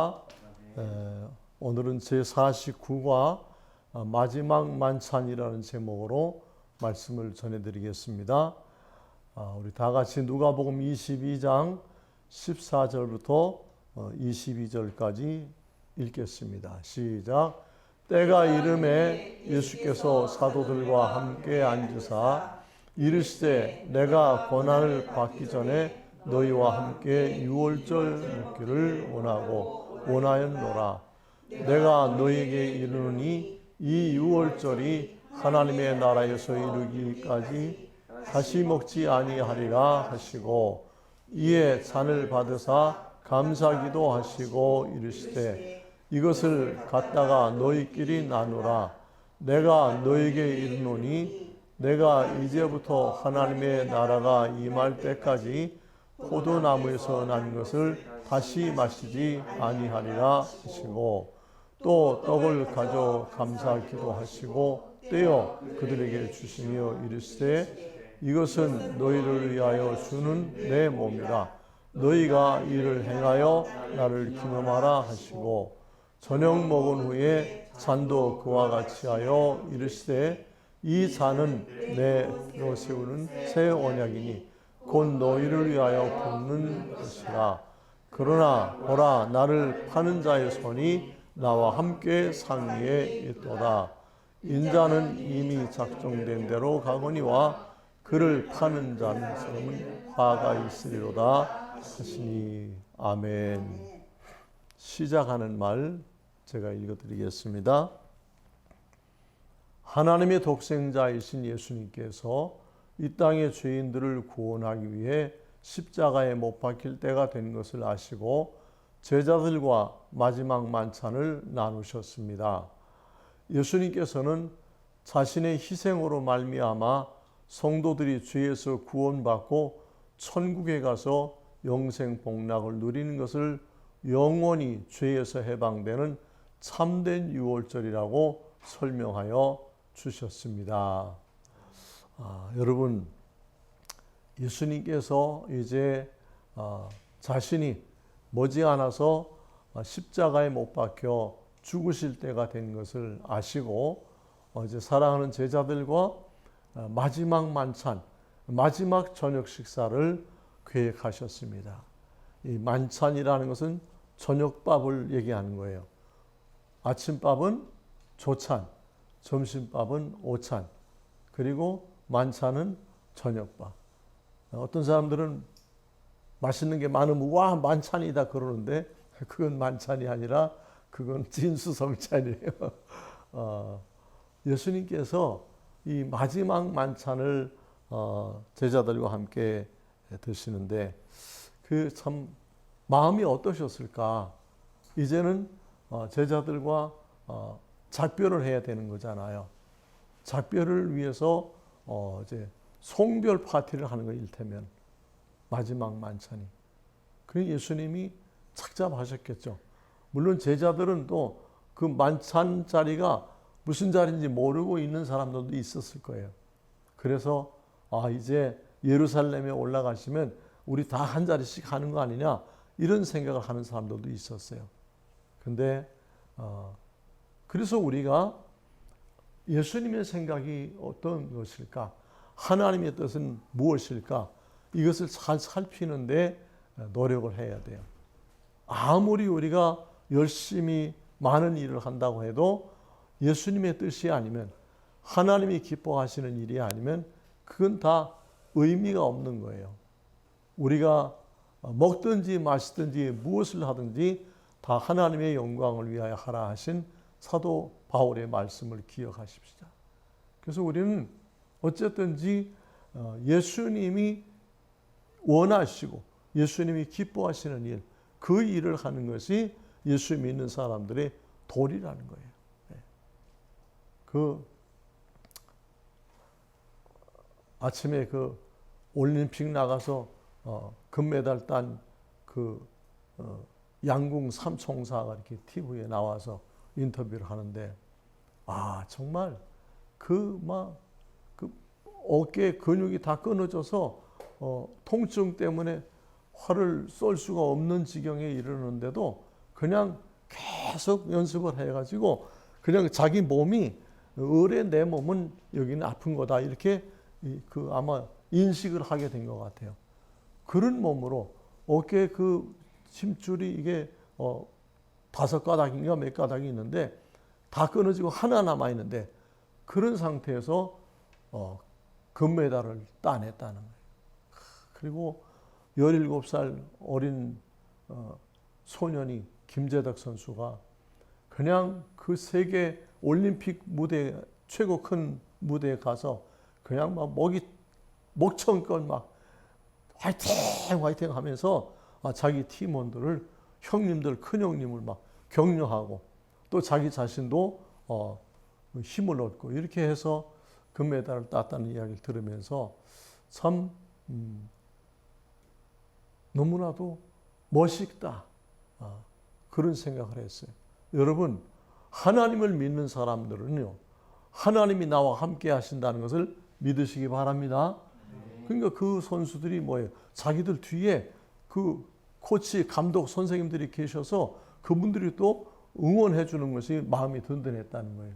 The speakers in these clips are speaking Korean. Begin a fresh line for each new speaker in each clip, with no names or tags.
안녕하십니까. 오늘은 제49과 마지막 만찬이라는 제목으로 말씀을 전해드리겠습니다. 우리 다 같이 누가복음 22장 14절부터 22절까지 읽겠습니다. 시작. 때가 이름에 예수께서 사도들과 함께 앉으사 이르시되 내가 고난을 받기 전에 너희와 함께 유월절 먹기를 원하였노라. 내가 너희에게 이르노니 이 유월절이 하나님의 나라에서 이르기까지 다시 먹지 아니하리라 하시고 이에 잔을 받으사 감사기도 하시고 이르시되 이것을 갖다가 너희끼리 나누라. 내가 너희에게 이르노니 내가 이제부터 하나님의 나라가 임할 때까지 포도나무에서 난 것을 다시 마시지 아니하리라 하시고 또 떡을 가져 감사기도 하시고 떼어 그들에게 주시며 이르시되 이것은 너희를 위하여 주는 내 몸이라. 너희가 이를 행하여 나를 기념하라 하시고 저녁 먹은 후에 잔도 그와 같이 하여 이르시되 이 잔은 내 뼈 세우는 새 언약이니 곧 너희를 위하여 붓는 것이라. 그러나 보라 나를 파는 자의 손이 나와 함께 상위에 있도다. 인자는 이미 작정된 대로 가거니와 그를 파는 자는 화가 있으리로다 하시니. 아멘. 시작하는 말 제가 읽어드리겠습니다. 하나님의 독생자이신 예수님께서 이 땅의 죄인들을 구원하기 위해 십자가에 못 박힐 때가 된 것을 아시고 제자들과 마지막 만찬을 나누셨습니다. 예수님께서는 자신의 희생으로 말미암아 성도들이 죄에서 구원받고 천국에 가서 영생 복락을 누리는 것을 영원히 죄에서 해방되는 참된 유월절이라고 설명하여 주셨습니다. 여러분, 예수님께서 이제 자신이 머지않아서 십자가에 못 박혀 죽으실 때가 된 것을 아시고 이제 사랑하는 제자들과 마지막 만찬, 마지막 저녁 식사를 계획하셨습니다. 이 만찬이라는 것은 저녁밥을 얘기하는 거예요. 아침밥은 조찬, 점심밥은 오찬, 그리고 만찬은 저녁밥. 어떤 사람들은 맛있는 게 많으면 와 만찬이다 그러는데 그건 만찬이 아니라 그건 진수성찬이에요. 예수님께서 이 마지막 만찬을 제자들과 함께 드시는데 그 참 마음이 어떠셨을까? 이제는 제자들과 작별을 해야 되는 거잖아요. 작별을 위해서 이제 송별 파티를 하는 거 일테면 마지막 만찬이. 그래서 예수님이 착잡하셨겠죠. 물론 제자들은 또 그 만찬 자리가 무슨 자리인지 모르고 있는 사람들도 있었을 거예요. 그래서 이제 예루살렘에 올라가시면 우리 다 한 자리씩 하는 거 아니냐 이런 생각을 하는 사람들도 있었어요. 근데 그래서 우리가 예수님의 생각이 어떤 것일까? 하나님의 뜻은 무엇일까? 이것을 잘 살피는데 노력을 해야 돼요. 아무리 우리가 열심히 많은 일을 한다고 해도 예수님의 뜻이 아니면 하나님이 기뻐하시는 일이 아니면 그건 다 의미가 없는 거예요. 우리가 먹든지 마시든지 무엇을 하든지 다 하나님의 영광을 위하여 하라 하신 사도 바울의 말씀을 기억하십시다. 그래서 우리는 어쨌든지 예수님이 원하시고 예수님이 기뻐하시는 일, 그 일을 하는 것이 예수 믿는 사람들의 도리라는 거예요. 그 아침에 그 올림픽 나가서 금메달 딴 그 양궁 삼총사가 이렇게 TV에 나와서 인터뷰를 하는데 정말 그 어깨 근육이 다 끊어져서 통증 때문에 활을 쏠 수가 없는 지경에 이르는데도 그냥 계속 연습을 해가지고 그냥 자기 몸이 의뢰 내 몸은 여기는 아픈 거다 이렇게 아마 인식을 하게 된 것 같아요. 그런 몸으로 어깨 그 힘줄이 이게 5가닥인가 몇 가닥이 있는데 다 끊어지고 하나 남아 있는데 그런 상태에서 금메달을 따냈다는 거예요. 그리고 17살 어린 소년이 김재덕 선수가 그냥 그 세계 올림픽 무대 최고 큰 무대에 가서 그냥 막 목청껏 막 화이팅 화이팅 하면서 자기 팀원들을 형님들 큰형님을 막 격려하고 또 자기 자신도 힘을 얻고 이렇게 해서 금메달을 땄다는 이야기를 들으면서 참 너무나도 멋있다 그런 생각을 했어요. 여러분 하나님을 믿는 사람들은요 하나님이 나와 함께 하신다는 것을 믿으시기 바랍니다. 그러니까 그 선수들이 뭐예요? 자기들 뒤에 그 코치, 감독, 선생님들이 계셔서 그분들이 또 응원해 주는 것이 마음이 든든했다는 거예요.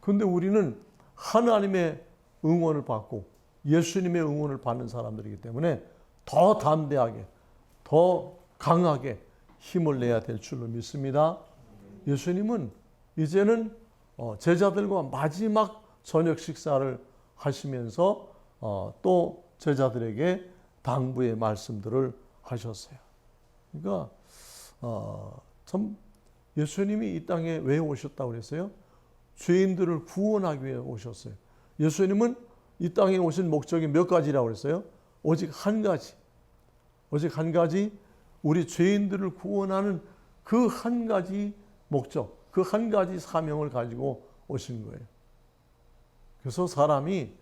그런데 우리는 하나님의 응원을 받고 예수님의 응원을 받는 사람들이기 때문에 더 담대하게, 더 강하게 힘을 내야 될 줄로 믿습니다. 예수님은 이제는 제자들과 마지막 저녁 식사를 하시면서 또 제자들에게 당부의 말씀들을 하셨어요. 그러니까 참 예수님이 이 땅에 왜 오셨다고 그랬어요? 죄인들을 구원하기 위해 오셨어요. 예수님은 이 땅에 오신 목적이 몇 가지라고 그랬어요? 오직 한 가지. 오직 한 가지, 우리 죄인들을 구원하는 그 한 가지 목적, 그 한 가지 사명을 가지고 오신 거예요. 그래서 사람이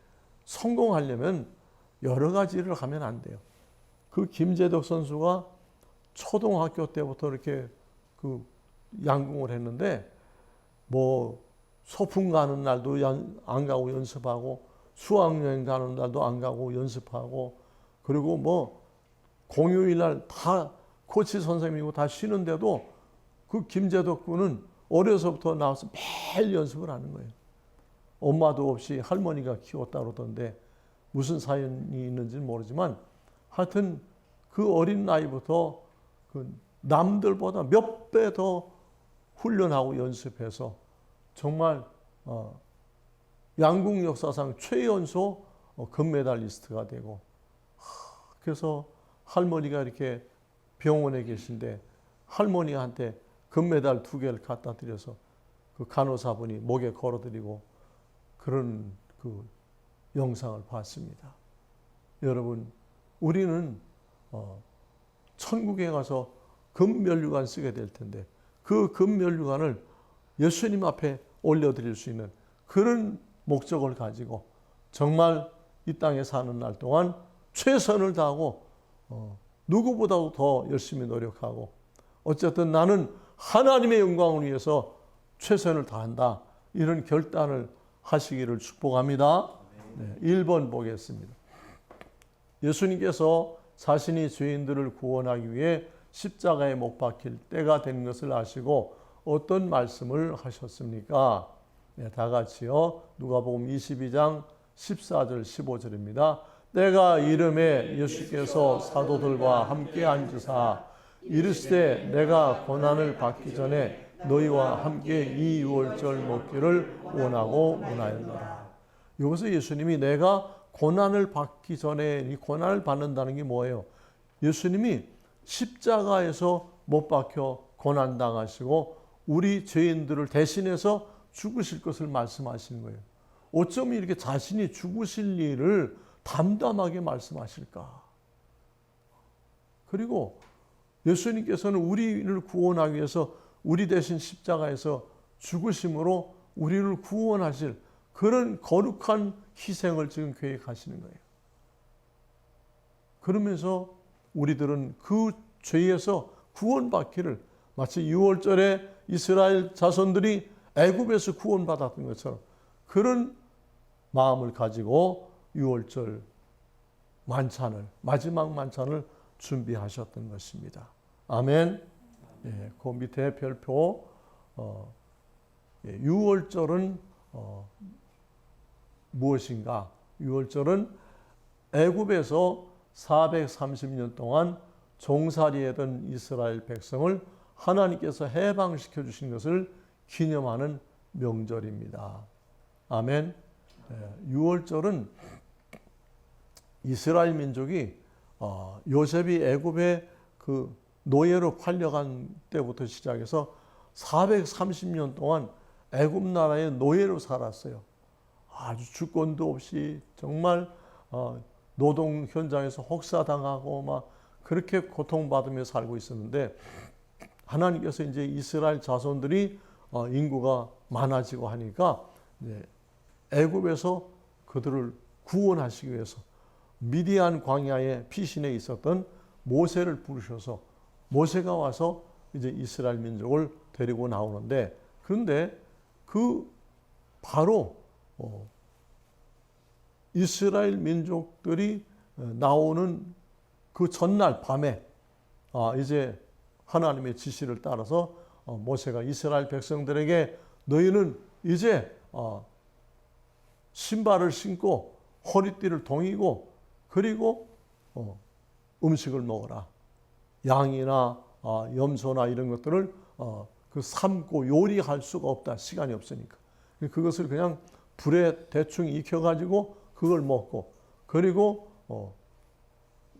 성공하려면 여러 가지를 하면 안 돼요. 그 김재덕 선수가 초등학교 때부터 이렇게 그 양궁을 했는데 뭐 소풍 가는 날도 안 가고 연습하고 수학여행 가는 날도 안 가고 연습하고 그리고 뭐 공휴일 날 다 코치 선생님이고 다 쉬는데도 그 김재덕 군은 어려서부터 나와서 매일 연습을 하는 거예요. 엄마도 없이 할머니가 키웠다 그러던데 무슨 사연이 있는지는 모르지만 하여튼 그 어린 나이부터 그 남들보다 몇 배 더 훈련하고 연습해서 정말 양궁 역사상 최연소 금메달리스트가 되고 그래서 할머니가 이렇게 병원에 계신데 할머니한테 금메달 2개를 갖다 드려서 그 간호사분이 목에 걸어드리고 그런 그 영상을 봤습니다. 여러분, 우리는 천국에 가서 금면류관 쓰게 될 텐데 그 금면류관을 예수님 앞에 올려드릴 수 있는 그런 목적을 가지고 정말 이 땅에 사는 날 동안 최선을 다하고 누구보다도 더 열심히 노력하고 어쨌든 나는 하나님의 영광을 위해서 최선을 다한다. 이런 결단을 하시기를 축복합니다. 네, 1번 보겠습니다. 예수님께서 자신이 죄인들을 구원하기 위해 십자가에 못 박힐 때가 된 것을 아시고 어떤 말씀을 하셨습니까? 네, 다 같이요. 누가복음 22장 14절 15절입니다. 때가 이름에 예수께서 사도들과 함께 앉으사 이르시되 내가 고난을 받기 전에 너희와 함께 이 유월절 먹기를 원하였노라. 여기서 예수님이 내가 고난을 받기 전에 이 고난을 받는다는 게 뭐예요? 예수님이 십자가에서 못 박혀 고난당하시고 우리 죄인들을 대신해서 죽으실 것을 말씀하시는 거예요. 어쩜 이렇게 자신이 죽으실 일을 담담하게 말씀하실까? 그리고 예수님께서는 우리를 구원하기 위해서 우리 대신 십자가에서 죽으심으로 우리를 구원하실 그런 거룩한 희생을 지금 계획하시는 거예요. 그러면서 우리들은 그 죄에서 구원받기를 마치 유월절에 이스라엘 자손들이 애굽에서 구원받았던 것처럼 그런 마음을 가지고 유월절 만찬을 마지막 만찬을 준비하셨던 것입니다. 아멘. 그 밑에 별표 6월절은 무엇인가? 6월절은 애굽에서 430년 동안 종살이했던 이스라엘 백성을 하나님께서 해방시켜 주신 것을 기념하는 명절입니다. 아멘. 6월절은 이스라엘 민족이 요셉이 애굽에 그 노예로 팔려간 때부터 시작해서 430년 동안 애굽 나라의 노예로 살았어요. 아주 주권도 없이 정말 노동 현장에서 혹사당하고 막 그렇게 고통받으며 살고 있었는데, 하나님께서 이제 이스라엘 자손들이 인구가 많아지고 하니까 애굽에서 그들을 구원하시기 위해서 미디안 광야의 피신에 있었던 모세를 부르셔서 모세가 와서 이제 이스라엘 민족을 데리고 나오는데, 그런데 그 바로 이스라엘 민족들이 나오는 그 전날 밤에 이제 하나님의 지시를 따라서 모세가 이스라엘 백성들에게 너희는 이제 신발을 신고 허리띠를 동이고 그리고 음식을 먹어라. 양이나 염소나 이런 것들을 그 삶고 요리할 수가 없다. 시간이 없으니까. 그것을 그냥 불에 대충 익혀가지고 그걸 먹고, 그리고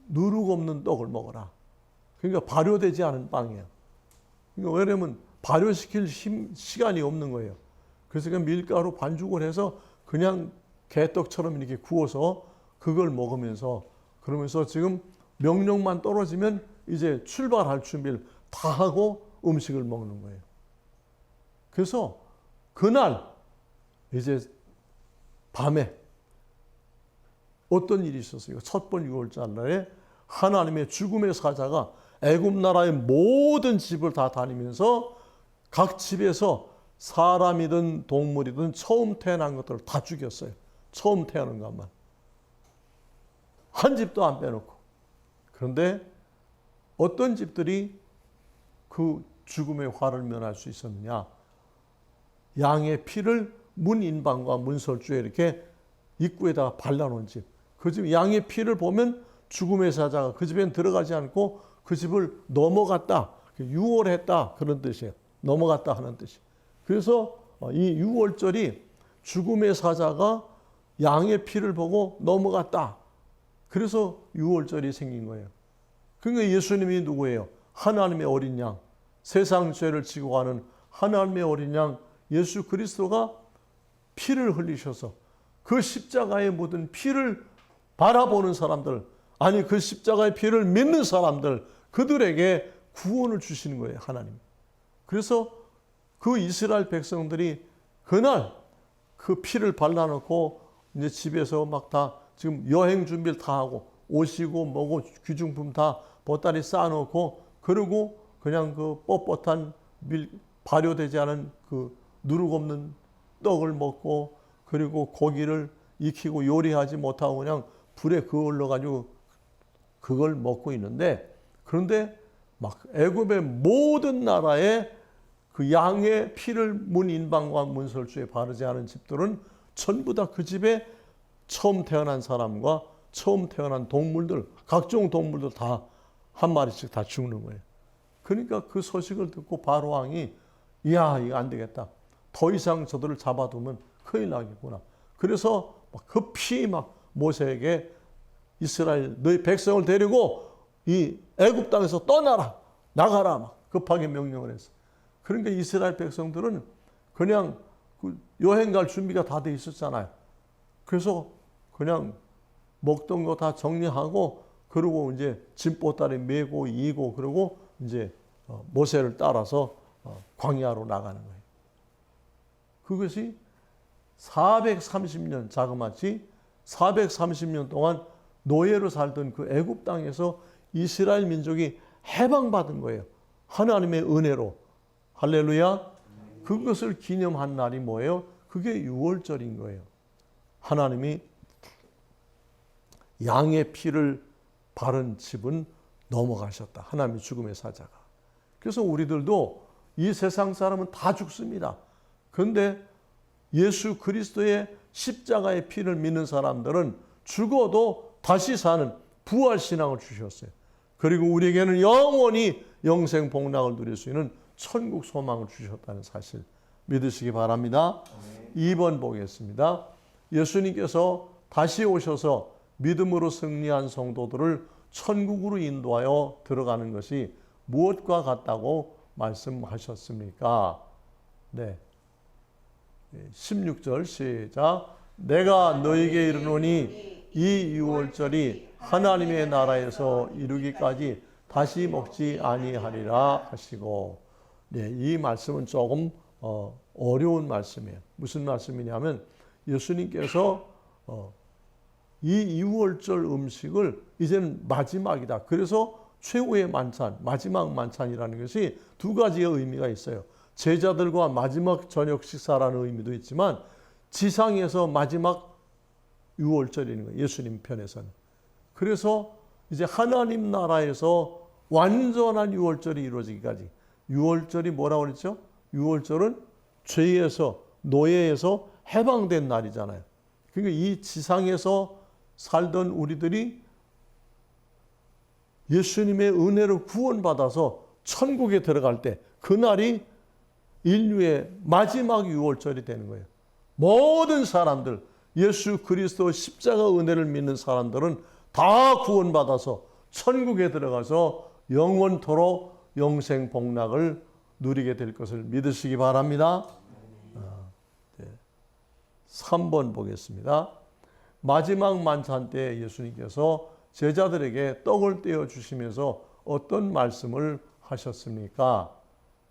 누룩 없는 떡을 먹어라. 그러니까 발효되지 않은 빵이에요. 그러니까 왜냐면 발효시킬 시간이 없는 거예요. 그래서 그냥 밀가루 반죽을 해서 그냥 개떡처럼 이렇게 구워서 그걸 먹으면서, 그러면서 지금 명령만 떨어지면 이제 출발할 준비를 다 하고 음식을 먹는 거예요. 그래서 그날 이제 밤에 어떤 일이 있었어요? 첫 번 6월절 날에 하나님의 죽음의 사자가 애굽 나라의 모든 집을 다 다니면서 각 집에서 사람이든 동물이든 처음 태어난 것들을 다 죽였어요. 처음 태어난 것만. 한 집도 안 빼놓고. 그런데 어떤 집들이 그 죽음의 화를 면할 수 있었느냐? 양의 피를 문 인방과 문설주에 이렇게 입구에다가 발라놓은 집. 그 집 양의 피를 보면 죽음의 사자가 그 집엔 들어가지 않고 그 집을 넘어갔다. 유월했다. 그런 뜻이에요. 넘어갔다 하는 뜻이. 그래서 이 유월절이 죽음의 사자가 양의 피를 보고 넘어갔다. 그래서 유월절이 생긴 거예요. 그러니까 예수님이 누구예요? 하나님의 어린 양. 세상 죄를 지고 가는 하나님의 어린 양 예수 그리스도가 피를 흘리셔서 그 십자가에 묻은 피를 바라보는 사람들, 아니 그 십자가의 피를 믿는 사람들, 그들에게 구원을 주시는 거예요, 하나님. 그래서 그 이스라엘 백성들이 그날 그 피를 발라놓고 이제 집에서 막 다 지금 여행 준비를 다 하고 옷이고 뭐고 귀중품 다 보따리 쌓아놓고, 그리고 그냥 그 뻣뻣한 발효되지 않은 그 누룩 없는 떡을 먹고, 그리고 고기를 익히고 요리하지 못하고 그냥 불에 그을러 가지고 그걸 먹고 있는데, 그런데 막 애굽의 모든 나라에 그 양의 피를 문 인방과 문설주에 바르지 않은 집들은 전부 다 그 집에 처음 태어난 사람과 처음 태어난 동물들, 각종 동물들 다 한 마리씩 다 죽는 거예요. 그러니까 그 소식을 듣고 바로 왕이 이야, 이거 안 되겠다. 더 이상 저들을 잡아두면 큰일 나겠구나. 그래서 급히 막 모세에게 이스라엘 너희 백성을 데리고 이 애굽 땅에서 떠나라, 나가라 막 급하게 명령을 했어. 그러니까 이스라엘 백성들은 그냥 그 여행 갈 준비가 다 돼 있었잖아요. 그래서 그냥 먹던 거 다 정리하고, 그리고 이제 짐보따리 메고 이고, 그리고 이제 모세를 따라서 광야로 나가는 거예요. 그것이 430년, 자그마치 430년 동안 노예로 살던 그 애굽 땅에서 이스라엘 민족이 해방받은 거예요. 하나님의 은혜로. 할렐루야. 그것을 기념한 날이 뭐예요? 그게 6월절인 거예요. 하나님이 양의 피를 바른 집은 넘어가셨다. 하나님의 죽음의 사자가. 그래서 우리들도 이 세상 사람은 다 죽습니다. 그런데 예수 그리스도의 십자가의 피를 믿는 사람들은 죽어도 다시 사는 부활신앙을 주셨어요. 그리고 우리에게는 영원히 영생 복락을 누릴 수 있는 천국 소망을 주셨다는 사실 믿으시기 바랍니다. 2번 보겠습니다. 예수님께서 다시 오셔서 믿음으로 승리한 성도들을 천국으로 인도하여 들어가는 것이 무엇과 같다고 말씀하셨습니까? 네. 16절 시작. 내가 너에게 이르노니 이 유월절이 하나님의 나라에서 이루기까지 다시 먹지 아니하리라 하시고, 네, 이 말씀은 조금 어려운 말씀이에요. 무슨 말씀이냐면 예수님께서 이 유월절 음식을 이제는 마지막이다. 그래서 최후의 만찬, 마지막 만찬이라는 것이 두 가지의 의미가 있어요. 제자들과 마지막 저녁 식사라는 의미도 있지만 지상에서 마지막 유월절인 거예요. 예수님 편에서는. 그래서 이제 하나님 나라에서 완전한 유월절이 이루어지기까지. 유월절이 뭐라고 그랬죠? 유월절은 죄에서, 노예에서 해방된 날이잖아요. 그러니까 이 지상에서 살던 우리들이 예수님의 은혜로 구원받아서 천국에 들어갈 때 그날이 인류의 마지막 유월절이 되는 거예요. 모든 사람들, 예수 그리스도 십자가 은혜를 믿는 사람들은 다 구원받아서 천국에 들어가서 영원토록 영생 복락을 누리게 될 것을 믿으시기 바랍니다. 3번 보겠습니다. 마지막 만찬 때 예수님께서 제자들에게 떡을 떼어 주시면서 어떤 말씀을 하셨습니까?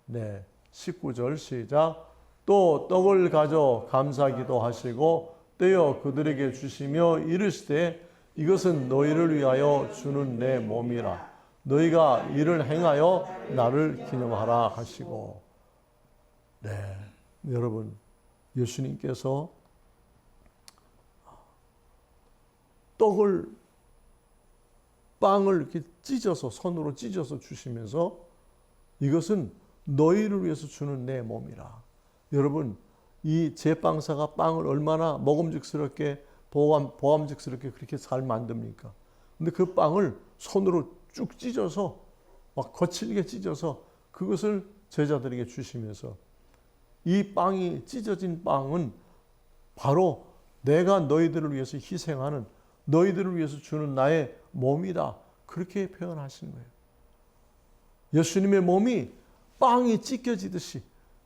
네, 19절 시작. 또 떡을 가져 감사기도 하시고 떼어 그들에게 주시며 이르시되 이것은 너희를 위하여 주는 내 몸이라. 너희가 이를 행하여 나를 기념하라 하시고. 네, 여러분, 예수님께서 빵을 이렇게 찢어서, 손으로 찢어서 주시면서 이것은 너희를 위해서 주는 내 몸이라. 여러분, 이 제빵사가 빵을 얼마나 먹음직스럽게, 보암직스럽게 그렇게 잘 만듭니까? 근데 그 빵을 손으로 쭉 찢어서, 막 거칠게 찢어서 그것을 제자들에게 주시면서 이 빵이, 찢어진 빵은 바로 내가 너희들을 위해서 희생하는, 너희들을 위해서 주는 나의 몸이다. 그렇게 표현하신 거예요. 예수님의 몸이 빵이 찢겨지듯이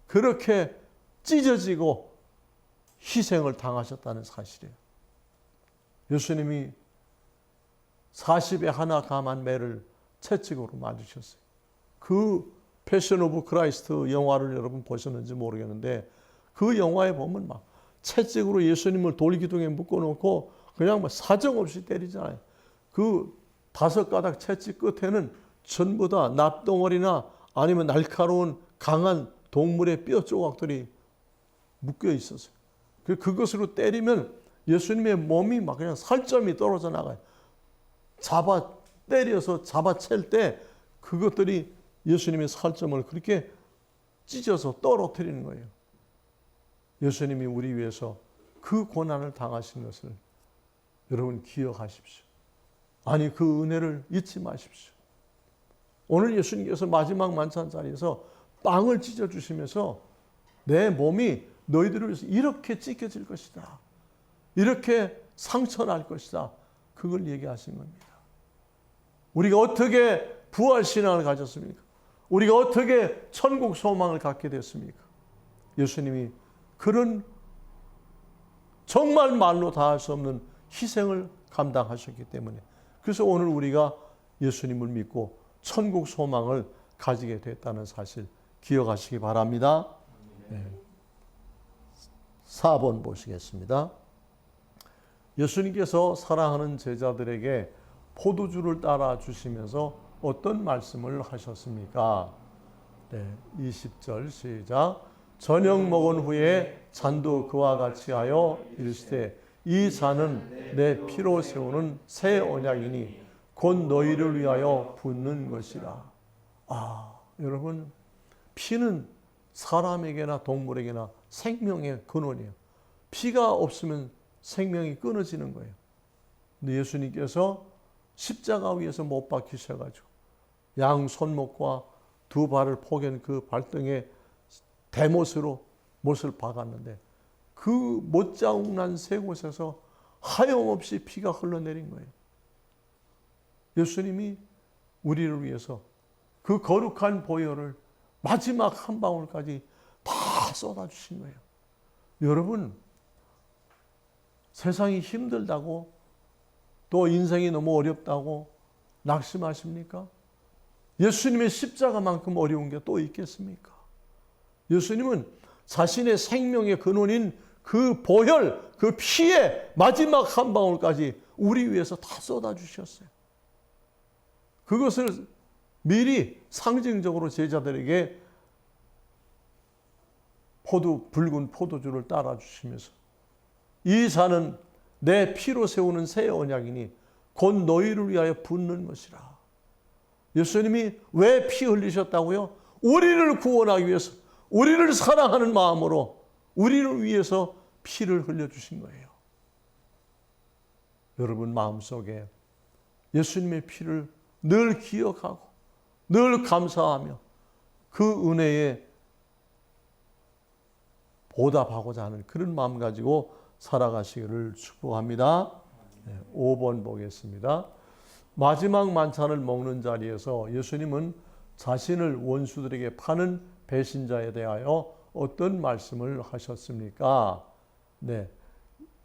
그렇게 찢어지고 희생을 당하셨다는 사실이에요. 예수님이 40에 하나 감한 매를 채찍으로 맞으셨어요. 그 패션 오브 크라이스트 영화를 여러분 보셨는지 모르겠는데 그 영화에 보면 막 채찍으로 예수님을 돌기둥에 묶어놓고 그냥 사정없이 때리잖아요. 그 5가닥 채찍 끝에는 전부 다 납덩어리나 아니면 날카로운 강한 동물의 뼈 조각들이 묶여 있었어요. 그것으로 때리면 예수님의 몸이 막 그냥 살점이 떨어져 나가요. 때려서 잡아챌 때 그것들이 예수님의 살점을 그렇게 찢어서 떨어뜨리는 거예요. 예수님이 우리 위해서 그 고난을 당하신 것을 여러분 기억하십시오. 아니, 그 은혜를 잊지 마십시오. 오늘 예수님께서 마지막 만찬 자리에서 빵을 찢어주시면서 내 몸이 너희들을 위해서 이렇게 찢겨질 것이다. 이렇게 상처날 것이다. 그걸 얘기하신 겁니다. 우리가 어떻게 부활신앙을 가졌습니까? 우리가 어떻게 천국 소망을 갖게 됐습니까? 예수님이 그런 정말 말로 다 할 수 없는 희생을 감당하셨기 때문에, 그래서 오늘 우리가 예수님을 믿고 천국 소망을 가지게 됐다는 사실 기억하시기 바랍니다. 네. 4번 보시겠습니다. 예수님께서 사랑하는 제자들에게 포도주를 따라 주시면서 어떤 말씀을 하셨습니까? 네, 20절 시작. 저녁 먹은 후에 잔도 그와 같이 하여 이르시되 이 잔은 내 피로 세우는 새 언약이니 곧 너희를 위하여 붓는 것이라. 여러분, 피는 사람에게나 동물에게나 생명의 근원이에요. 피가 없으면 생명이 끊어지는 거예요. 근데 예수님께서 십자가 위에서 못 박히셔가지고 양 손목과 두 발을 포갠 그 발등에 대못으로 못을 박았는데 그 못자국난 세 곳에서 하염없이 피가 흘러내린 거예요. 예수님이 우리를 위해서 그 거룩한 보혈을 마지막 한 방울까지 다 쏟아주신 거예요. 여러분, 세상이 힘들다고 또 인생이 너무 어렵다고 낙심하십니까? 예수님의 십자가만큼 어려운 게 또 있겠습니까? 예수님은 자신의 생명의 근원인 그 보혈, 그 피의 마지막 한 방울까지 우리 위해서 다 쏟아주셨어요. 그것을 미리 상징적으로 제자들에게 붉은 포도주를 따라주시면서 이 잔은 내 피로 세우는 새 언약이니 곧 너희를 위하여 붓는 것이라. 예수님이 왜 피 흘리셨다고요? 우리를 구원하기 위해서, 우리를 사랑하는 마음으로 우리를 위해서 피를 흘려주신 거예요. 여러분 마음속에 예수님의 피를 늘 기억하고 늘 감사하며 그 은혜에 보답하고자 하는 그런 마음 가지고 살아가시기를 축복합니다. 5번 보겠습니다. 마지막 만찬을 먹는 자리에서 예수님은 자신을 원수들에게 파는 배신자에 대하여 어떤 말씀을 하셨습니까? 네,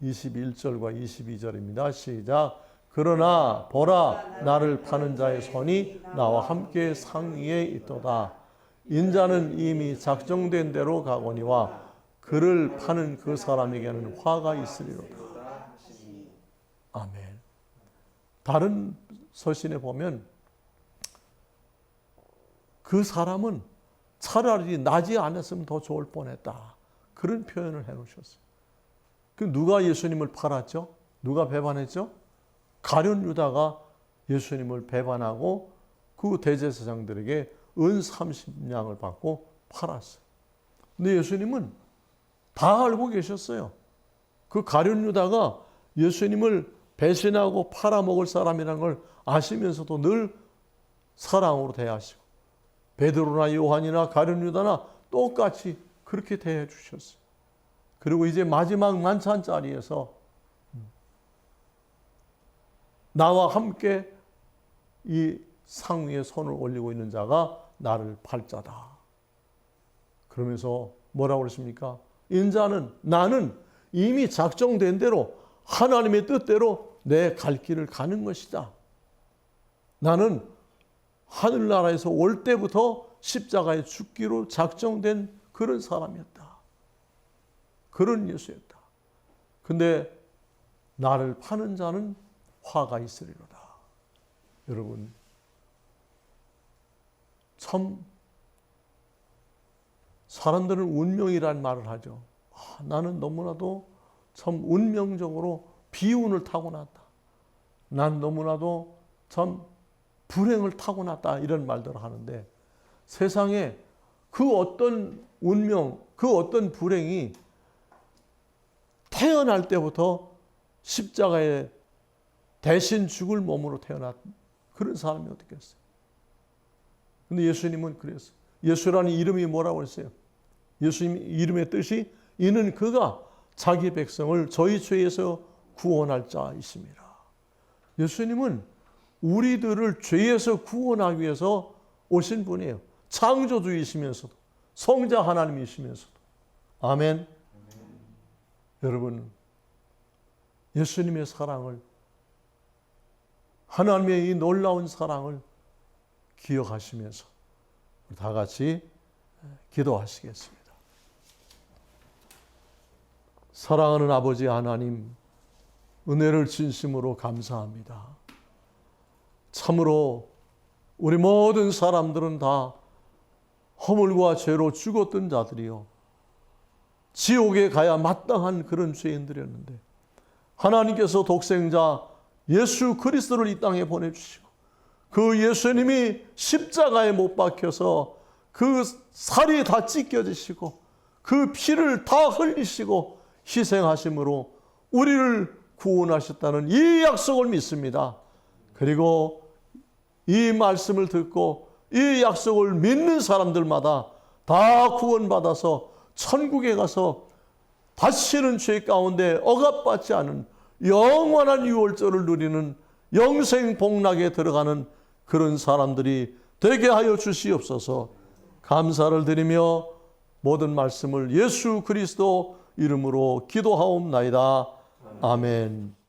21절과 22절입니다. 시작. 그러나 보라, 나를 파는 자의 손이 나와 함께 상위에 있도다. 인자는 이미 작정된 대로 가거니와 그를 파는 그 사람에게는 화가 있으리로다. 아멘. 다른 서신에 보면 그 사람은 차라리 나지 않았으면 더 좋을 뻔했다. 그런 표현을 해놓으셨어요. 그 누가 예수님을 팔았죠? 누가 배반했죠? 가룟 유다가 예수님을 배반하고 그 대제사장들에게 은 30냥을 받고 팔았어요. 근데 예수님은 다 알고 계셨어요. 그 가룟 유다가 예수님을 배신하고 팔아먹을 사람이라는 걸 아시면서도 늘 사랑으로 대하시고 베드로나 요한이나 가룟 유다나 똑같이 그렇게 대해 주셨어요. 그리고 이제 마지막 만찬 자리에서 나와 함께 이 상 위에 손을 올리고 있는 자가 나를 팔 자다. 그러면서 뭐라고 그러십니까? 인자는, 나는 이미 작정된 대로 하나님의 뜻대로 내 갈 길을 가는 것이다. 나는 하늘나라에서 올 때부터 십자가에 죽기로 작정된 그런 사람이었다. 그런 예수였다. 근데 나를 파는 자는 화가 있으리로다. 여러분, 참 사람들은 운명이란 말을 하죠. 나는 너무나도 참 운명적으로 비운을 타고났다. 난 너무나도 참 불행을 타고났다. 이런 말들을 하는데 세상에 그 어떤 운명, 그 어떤 불행이 태어날 때부터 십자가에 대신 죽을 몸으로 태어난 그런 사람이 어떻겠어요? 근데 예수님은 그랬어요. 예수라는 이름이 뭐라고 했어요? 예수님 이름의 뜻이 이는 그가 자기 백성을 저희 죄에서 구원할 자이십니다. 예수님은 우리들을 죄에서 구원하기 위해서 오신 분이에요. 창조주이시면서도 성자 하나님이시면서도. 아멘. 여러분, 예수님의 사랑을, 하나님의 이 놀라운 사랑을 기억하시면서 다 같이 기도하시겠습니다. 사랑하는 아버지 하나님, 은혜를 진심으로 감사합니다. 참으로 우리 모든 사람들은 다 허물과 죄로 죽었던 자들이요, 지옥에 가야 마땅한 그런 죄인들이었는데 하나님께서 독생자 예수 그리스도를 이 땅에 보내주시고 그 예수님이 십자가에 못 박혀서 그 살이 다 찢겨지시고 그 피를 다 흘리시고 희생하심으로 우리를 구원하셨다는 이 약속을 믿습니다. 그리고 이 말씀을 듣고 이 약속을 믿는 사람들마다 다 구원받아서 천국에 가서 다시는 죄 가운데 억압받지 않은 영원한 유월절을 누리는 영생 복락에 들어가는 그런 사람들이 되게 하여 주시옵소서. 감사를 드리며 모든 말씀을 예수 그리스도 이름으로 기도하옵나이다. 아멘.